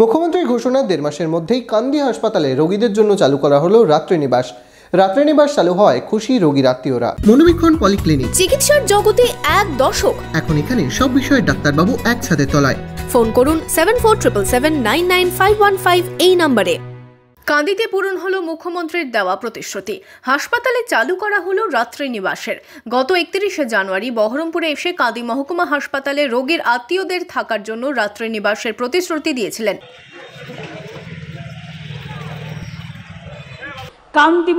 মুখ্যমন্ত্রীর ঘোষণার 1.5 মাসের মধ্যেই কান্দি হাসপাতালে রোগীদের জন্য চালু করা হলো রাত্রিনিবাস। রাত্রিনিবাস চালু হয় খুশি রোগীর আত্মীয়রা। মনোবীক্ষণ পলিক্লিনিক, চিকিৎসার জগতে এক দশক। এখন এখানে সব বিষয়ে ডাক্তারবাবু একসাথে তলায়। ফোন করুন 7477799515 এই নম্বরে। কান্দিতে পূরণ হলো মুখ্যমন্ত্রীর দেওয়া প্রতিশ্রুতি। হাসপাতালে চালু করা হলো রাত্রিনিবাসের। গত 31শে জানুয়ারি বহরমপুরে এসে কান্দি মহকুমা হাসপাতালে রোগীর আত্মীয়দের থাকার জন্য রাত্রিনিবাসের প্রতিশ্রুতি দিয়েছিলেন। কান্দি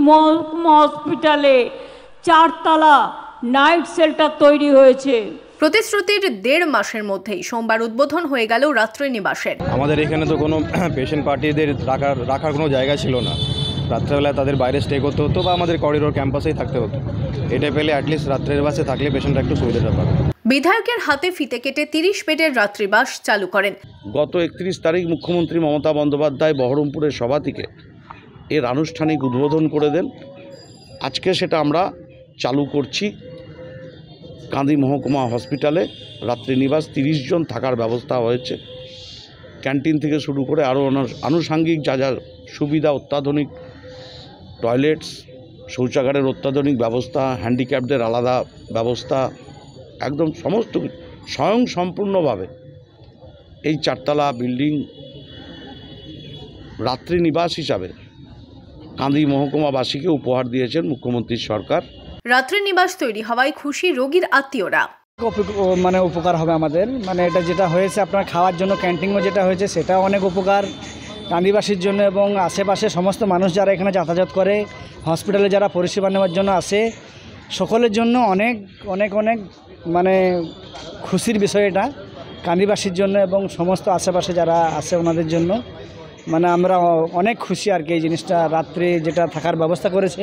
মহকুমা হসপিটালে 4তলা নাইট শেল্টার তৈরি হয়েছে। প্রতিশ্রুতির 1.5 মাসের মধ্যেই সোমবার উদ্বোধন হয়ে গেল রাত্রিনিবাসের। আমাদের এখানে তো কোনো পেশেন্ট পার্টিদের রাখার কোনো জায়গা ছিল না। রাত্রেবেলায় তাদের বাইরে স্টে করতে হতো বা আমাদের করিডোর ক্যাম্পাসেই থাকতে হতো। এটা পেলে অ্যাটলিস্ট রাত্রিনিবাসে থাকলে পেশেন্টরা একটু সুবিধাটা পাবে। বিধায়কের হাতে ফিতে কেটে 30 বেডের রাত্রিবাস চালু করেন। গত 31 তারিখ মুখ্যমন্ত্রী মমতা বন্দ্যোপাধ্যায় বহরমপুরের সভা থেকে এর আনুষ্ঠানিক উদ্বোধন করে দেন। আজকে সেটা আমরা চালু করছি। কান্দি মহকুমা হসপিটালে রাত্রিনিবাস 30 জন থাকার ব্যবস্থা হয়েছে। ক্যান্টিন থেকে শুরু করে আরও আনুষাঙ্গিক যা যা সুবিধা, অত্যাধুনিক টয়লেটস, শৌচাগারের অত্যাধুনিক ব্যবস্থা, হ্যান্ডিক্যাপদের আলাদা ব্যবস্থা, একদম সমস্ত স্বয়ংসম্পূর্ণভাবে এই 4তলা বিল্ডিং রাত্রিনিবাস হিসাবে কান্দি মহকুমাবাসীকে উপহার দিয়েছেন মুখ্যমন্ত্রীর সরকার। রাত্রিনিবাস তৈরি হওয়ায় খুশি রোগীর আত্মীয়রা। উপকার হবে আমাদের, এটা যেটা হয়েছে আপনার খাওয়ার জন্য ক্যান্টিনও যেটা হয়েছে সেটা অনেক উপকার কান্দিবাসীর জন্য এবং আশেপাশে সমস্ত মানুষ যারা এখানে যাতায়াত করে, হসপিটালে যারা পরিষেবা নেওয়ার জন্য আসে, সকলের জন্য অনেক অনেক অনেক খুশির বিষয় এটা কান্দিবাসীর জন্য এবং সমস্ত আশেপাশে যারা আছে ওনাদের জন্য। আমরা অনেক খুশি আর কি এই জিনিসটা, রাত্রে যেটা থাকার ব্যবস্থা করেছে।